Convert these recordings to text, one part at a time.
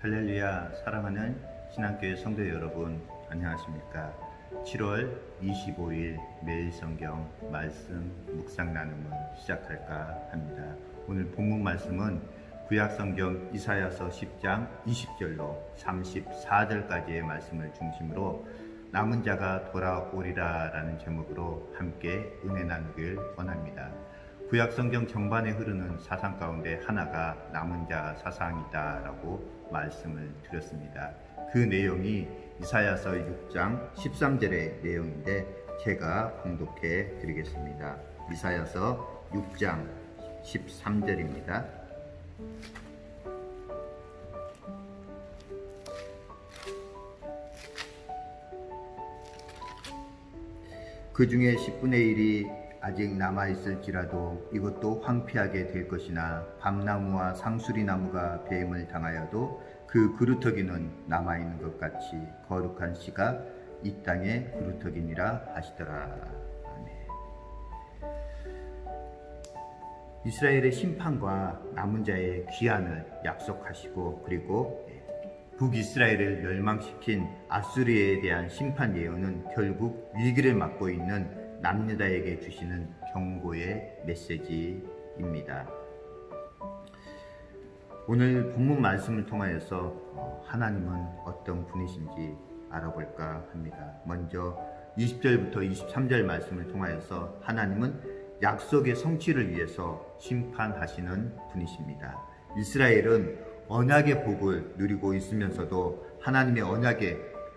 할렐루야. 사랑하는 신앙교회 성도 여러분, 안녕하십니까? 7월 25일 매일 성경 말씀 묵상 나눔을 시작할까 합니다. 오늘 본문 말씀은 구약 성경 이사야서 10장 20절로 34절까지의 말씀을 중심으로 남은 자가 돌아오리라 라는 제목으로 함께 은혜 나누길 원합니다. 구약 성경 전반에 흐르는 사상 가운데 하나가 남은 자 사상이다 라고 말씀을 드렸습니다. 그 내용이 이사야서 6장 13절의 내용인데 제가 봉독해 드리겠습니다. 이사야서 6장 13절입니다. 그 중에 10분의 1이 아직 남아있을지라도 이것도 황폐하게 될 것이나 밤나무와 상수리나무가 뱀을 당하여도 그 그루터기는 남아있는 것 같이 거룩한 씨가 이 땅의 그루터기니라 하시더라. 아멘. 이스라엘의 심판과 남은 자의 귀환을 약속하시고 그리고 북이스라엘을 멸망시킨 아수리에 대한 심판 예언은 결국 위기를 맞고 있는 남유다에게 주시는 경고의 메시지입니다. 오늘 본문 말씀을 통하여서 하나님은 어떤 분이신지 알아볼까 합니다. 먼저 20절부터 23절 말씀을 통하여서 하나님은 약속의 성취를 위해서 심판하시는 분이십니다. 이스라엘은 언약의 복을 누리고 있으면서도 하나님의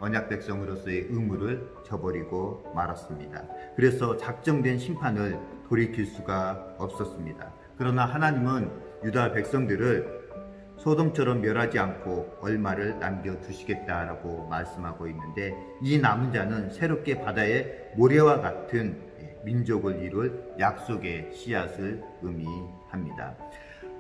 언약 백성으로서의 의무를 저버리고 말았습니다. 그래서 작정된 심판을 돌이킬 수가 없었습니다. 그러나 하나님은 유다 백성들을 소돔처럼 멸하지 않고 얼마를 남겨두시겠다라고 말씀하고 있는데 이 남은 자는 새롭게 바다의 모래와 같은 민족을 이룰 약속의 씨앗을 의미합니다.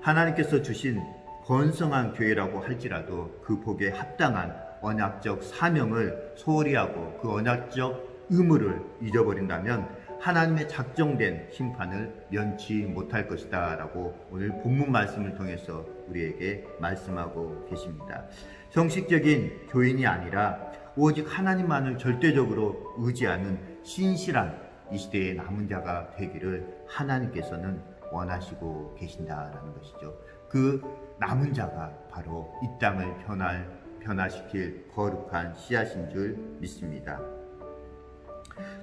하나님께서 주신 번성한 교회라고 할지라도 그 복에 합당한 언약적 사명을 소홀히 하고 그 언약적 의무를 잊어버린다면 하나님의 작정된 심판을 면치 못할 것이다 라고 오늘 본문 말씀을 통해서 우리에게 말씀하고 계십니다. 형식적인 교인이 아니라 오직 하나님만을 절대적으로 의지하는 신실한 이 시대의 남은 자가 되기를 하나님께서는 원하시고 계신다라는 것이죠. 그 남은 자가 바로 이 땅을 변화시킬 거룩한 씨앗인 줄 믿습니다.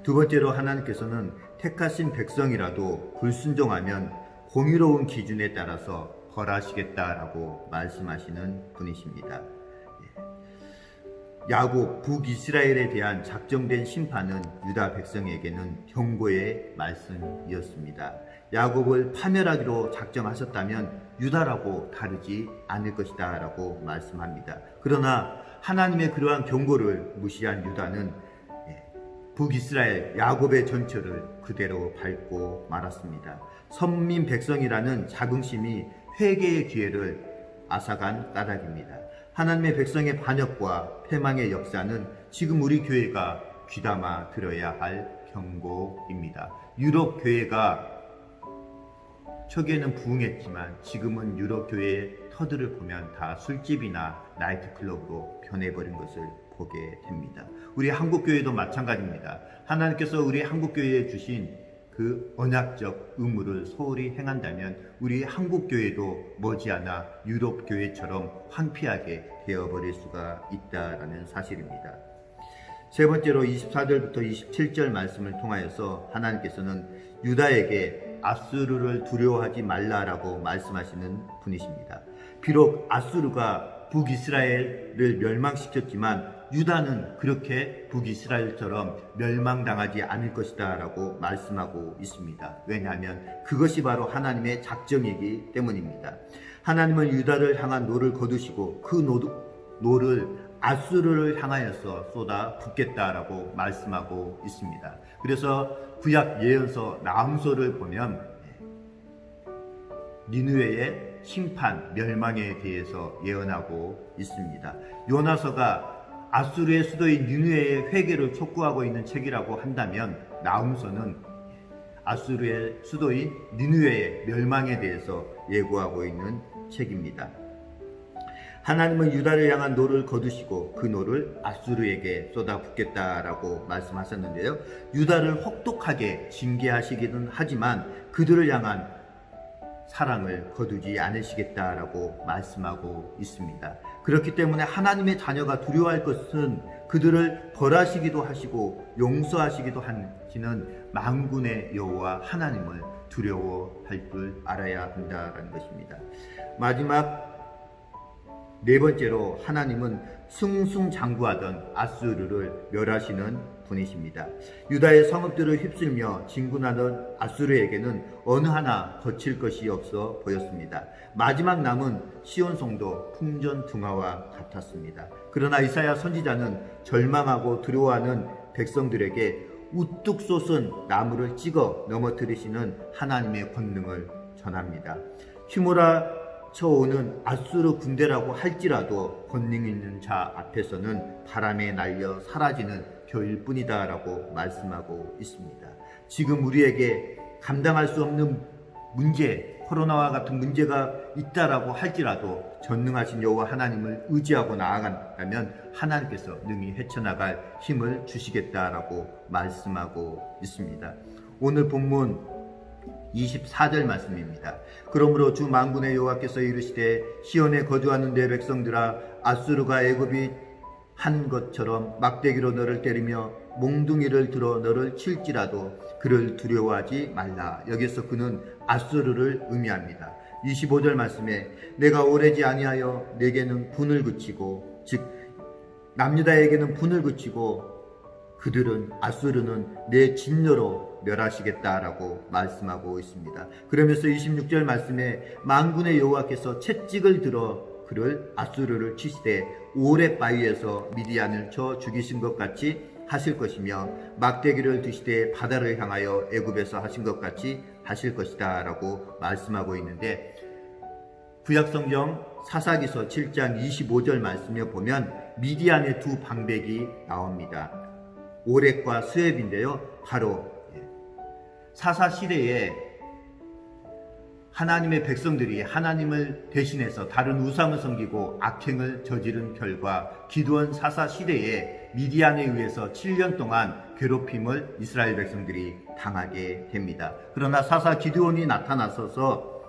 두 번째로 하나님께서는 택하신 백성이라도 불순종하면 공의로운 기준에 따라서 벌하시겠다라고 말씀하시는 분이십니다. 야곱 북이스라엘에 대한 작정된 심판은 유다 백성에게는 경고의 말씀이었습니다. 야곱을 파멸하기로 작정하셨다면 유다라고 다르지 않을 것이다 라고 말씀합니다. 그러나 하나님의 그러한 경고를 무시한 유다는 북이스라엘 야곱의 전철을 그대로 밟고 말았습니다. 선민 백성이라는 자긍심이 회개의 기회를 앗아간 까닭입니다. 하나님의 백성의 반역과 패망의 역사는 지금 우리 교회가 귀담아 들어야 할 경고입니다. 유럽 교회가 초기에는 부흥했지만 지금은 유럽 교회의 터들을 보면 다 술집이나 나이트클럽으로 변해버린 것을 보게 됩니다. 우리 한국교회도 마찬가지입니다. 하나님께서 우리 한국교회에 주신 그 언약적 의무를 소홀히 행한다면 우리 한국교회도 머지않아 유럽교회처럼 황폐하게 되어버릴 수가 있다는 사실입니다. 세 번째로 24절부터 27절 말씀을 통하여서 하나님께서는 유다에게 아수르를 두려워하지 말라라고 말씀하시는 분이십니다. 비록 아수르가 북이스라엘을 멸망시켰지만 유다는 그렇게 북이스라엘처럼 멸망당하지 않을 것이다 라고 말씀하고 있습니다. 왜냐하면 그것이 바로 하나님의 작정이기 때문입니다. 하나님은 유다를 향한 노를 거두시고 그 노를 아수르를 향하여서 쏟아 붓겠다라고 말씀하고 있습니다. 그래서 구약 예언서 나훔서를 보면 니느웨의 심판, 멸망에 대해서 예언하고 있습니다. 요나서가 아수르의 수도인 니느웨의 회개를 촉구하고 있는 책이라고 한다면 나훔서는 아수르의 수도인 니느웨의 멸망에 대해서 예고하고 있는 책입니다. 하나님은 유다를 향한 노를 거두시고 그 노를 앗수르에게 쏟아붓겠다라고 말씀하셨는데요. 유다를 혹독하게 징계하시기는 하지만 그들을 향한 사랑을 거두지 않으시겠다라고 말씀하고 있습니다. 그렇기 때문에 하나님의 자녀가 두려워할 것은 그들을 벌하시기도 하시고 용서하시기도 하시는 만군의 여호와 하나님을 두려워할 줄 알아야 한다는 것입니다. 마지막 네 번째로 하나님은 승승장구하던 앗수르를 멸하시는 분이십니다. 유다의 성읍들을 휩쓸며 진군하던 앗수르에게는 어느 하나 거칠 것이 없어 보였습니다. 마지막 남은 시온 성도 풍전등화와 같았습니다. 그러나 이사야 선지자는 절망하고 두려워하는 백성들에게 우뚝 솟은 나무를 찍어 넘어뜨리시는 하나님의 권능을 전합니다. 휘몰아쳐오는 앗수르 군대라고 할지라도 권능 있는 자 앞에서는 바람에 날려 사라지는 겨일 뿐이다 라고 말씀하고 있습니다. 지금 우리에게 감당할 수 없는 문제, 코로나와 같은 문제가 있다라고 할지라도 전능하신 여호와 하나님을 의지하고 나아간다면 하나님께서 능히 헤쳐나갈 힘을 주시겠다라고 말씀하고 있습니다. 오늘 본문 24절 말씀입니다. 그러므로 주 만군의 여호와께서 이르시되 시온에 거주하는 내 백성들아, 앗수르가 애굽이 한 것처럼 막대기로 너를 때리며 몽둥이를 들어 너를 칠지라도 그를 두려워하지 말라. 여기서 그는 앗수르를 의미합니다. 25절 말씀에 내가 오래지 아니하여 내게는 분을 그치고, 즉 남유다에게는 분을 그치고 그들은 앗수르는 내 진노로 멸하시겠다라고 말씀하고 있습니다. 그러면서 26절 말씀에 만군의 여호와께서 채찍을 들어 그를 앗수르를 치시되 오레 바위에서 미디안을 쳐 죽이신 것 같이 하실 것이며 막대기를 드시되 바다를 향하여 애굽에서 하신 것 같이 하실 것이다 라고 말씀하고 있는데, 구약성경 사사기서 7장 25절 말씀에 보면 미디안의 두 방백이 나옵니다. 오렉과 스웹인데요, 바로 사사시대에 하나님의 백성들이 하나님을 대신해서 다른 우상을 섬기고 악행을 저지른 결과 기드온 사사시대에 미디안에 의해서 7년 동안 괴롭힘을 이스라엘 백성들이 당하게 됩니다. 그러나 사사 기드온이 나타나서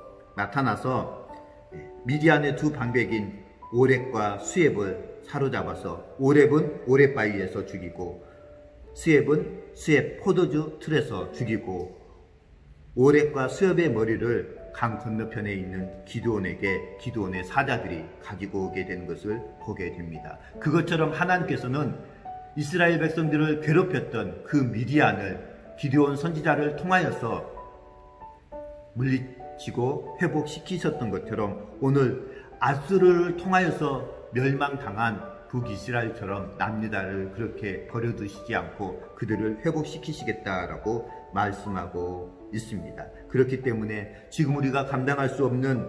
미디안의 두 방백인 오렉과 스웹을 사로잡아서 오렉은 오렉바위에서 죽이고 스웹은 스웹 포도주 틀에서 죽이고 오렉과 스웹의 머리를 강 건너편에 있는 기드온에게 기드온의 사자들이 가지고 오게 되는 것을 보게 됩니다. 그것처럼 하나님께서는 이스라엘 백성들을 괴롭혔던 그 미디안을 기드온 선지자를 통하여서 물리치고 회복시키셨던 것처럼 오늘 앗수르를 통하여서 멸망당한 북이스라엘처럼 남유다를 그렇게 버려두시지 않고 그들을 회복시키시겠다라고 말씀하고 있습니다. 그렇기 때문에 지금 우리가 감당할 수 없는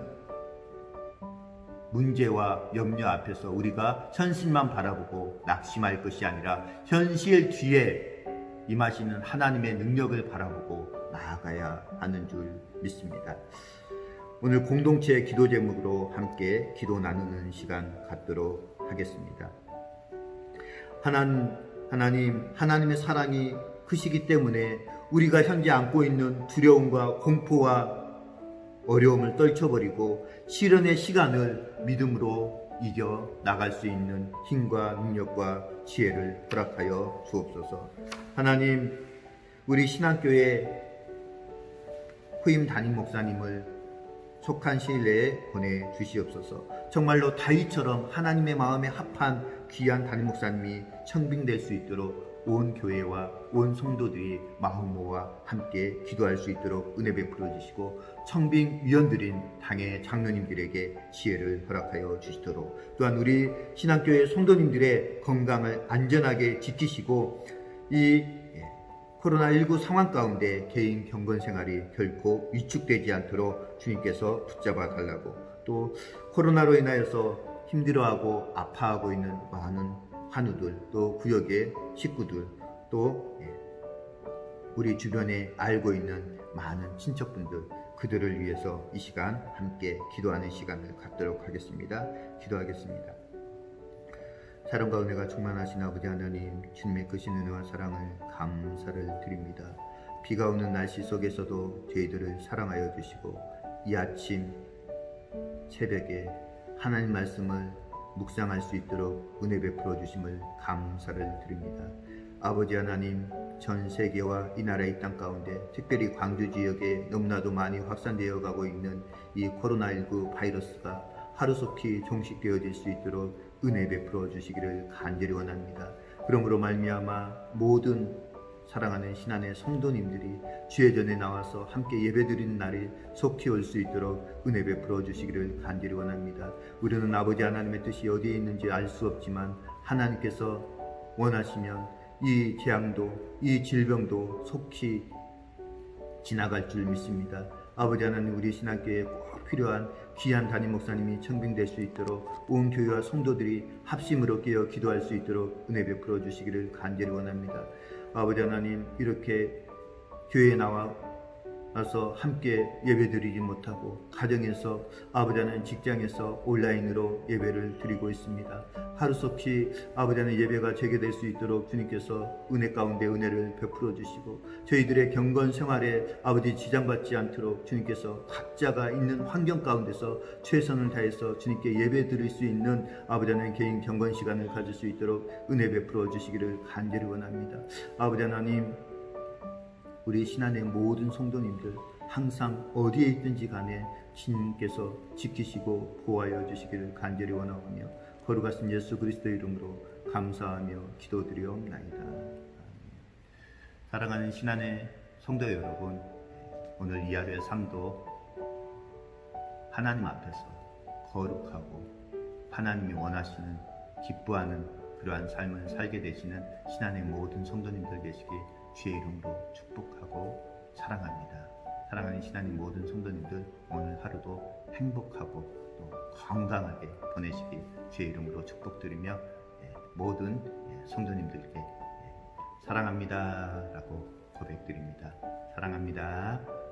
문제와 염려 앞에서 우리가 현실만 바라보고 낙심할 것이 아니라 현실 뒤에 임하시는 하나님의 능력을 바라보고 나아가야 하는 줄 믿습니다. 오늘 공동체 기도 제목으로 함께 기도 나누는 시간 갖도록 하겠습니다. 하나님의 사랑이 크시기 때문에 우리가 현재 안고 있는 두려움과 공포와 어려움을 떨쳐버리고 시련의 시간을 믿음으로 이겨 나갈 수 있는 힘과 능력과 지혜를 허락하여 주옵소서. 하나님, 우리 신앙교회 후임 담임 목사님을 속한 시일 내에 보내주시옵소서. 정말로 다윗처럼 하나님의 마음에 합한 귀한 담임 목사님이 청빙될 수 있도록 온 교회와 온 성도들이 마음 모아 함께 기도할 수 있도록 은혜 베풀어 주시고, 청빙 위원들인 당의 장로님들에게 지혜를 허락하여 주시도록, 또한 우리 신앙교회 성도님들의 건강을 안전하게 지키시고 이 코로나19 상황 가운데 개인 경건 생활이 결코 위축되지 않도록 주님께서 붙잡아 달라고, 또 코로나로 인하여서 힘들어하고 아파하고 있는 많은 환우들, 또 구역의 식구들, 또 우리 주변에 알고 있는 많은 친척분들, 그들을 위해서 이 시간 함께 기도하는 시간을 갖도록 하겠습니다. 기도하겠습니다. 사랑과 은혜가 충만하신 아버지 하나님, 주님의 크신 은혜와 사랑을 감사를 드립니다. 비가 오는 날씨 속에서도 저희들을 사랑하여 주시고 이 아침 새벽에 하나님 말씀을 묵상할 수 있도록 은혜 베풀어 주심을 감사를 드립니다. 아버지 하나님, 전 세계와 이 나라 이 땅 가운데 특별히 광주 지역에 너무나도 많이 확산되어 가고 있는 이 코로나19 바이러스가 하루속히 종식되어질 수 있도록 은혜 베풀어 주시기를 간절히 원합니다. 그러므로 말미암아 모든 사랑하는 신안의 성도님들이 주의 전에 나와서 함께 예배드리는 날이 속히 올 수 있도록 은혜 베풀어 주시기를 간절히 원합니다. 우리는 아버지 하나님의 뜻이 어디에 있는지 알 수 없지만 하나님께서 원하시면 이 재앙도 이 질병도 속히 지나갈 줄 믿습니다. 아버지 하나님, 우리 신학교에 꼭 필요한 귀한 담임 목사님이 청빙될 수 있도록 온 교회와 성도들이 합심으로 깨어 기도할 수 있도록 은혜 베풀어 주시기를 간절히 원합니다. 아버지 하나님, 이렇게 교회에 나와서 함께 예배드리지 못하고 가정에서, 아버지 하나님 직장에서 온라인으로 예배를 드리고 있습니다. 하루속히 아버지 하나님 예배가 재개될 수 있도록 주님께서 은혜 가운데 은혜를 베풀어 주시고 저희들의 경건 생활에 아버지 지장받지 않도록 주님께서 각자가 있는 환경 가운데서 최선을 다해서 주님께 예배 드릴 수 있는 아버지 하나님 개인 경건 시간을 가질 수 있도록 은혜 베풀어 주시기를 간절히 원합니다. 아버지 하나님, 우리 신안의 모든 성도님들 항상 어디에 있든지 간에 주님께서 지키시고 보호하여 주시기를 간절히 원하오며 거룩하신 예수 그리스도의 이름으로 감사하며 기도드리옵나이다. 사랑하는 신안의 성도 여러분, 오늘 이 하루의 삶도 하나님 앞에서 거룩하고 하나님이 원하시는 기뻐하는 그러한 삶을 살게 되시는 신안의 모든 성도님들 계시기 주의 이름으로 축복하고 사랑합니다. 사랑하는 신안의 모든 성도님들, 오늘 하루도 행복하고 또 건강하게 보내시기 주의 이름으로 축복드리며 모든 성도님들께 사랑합니다 라고 고백드립니다. 사랑합니다.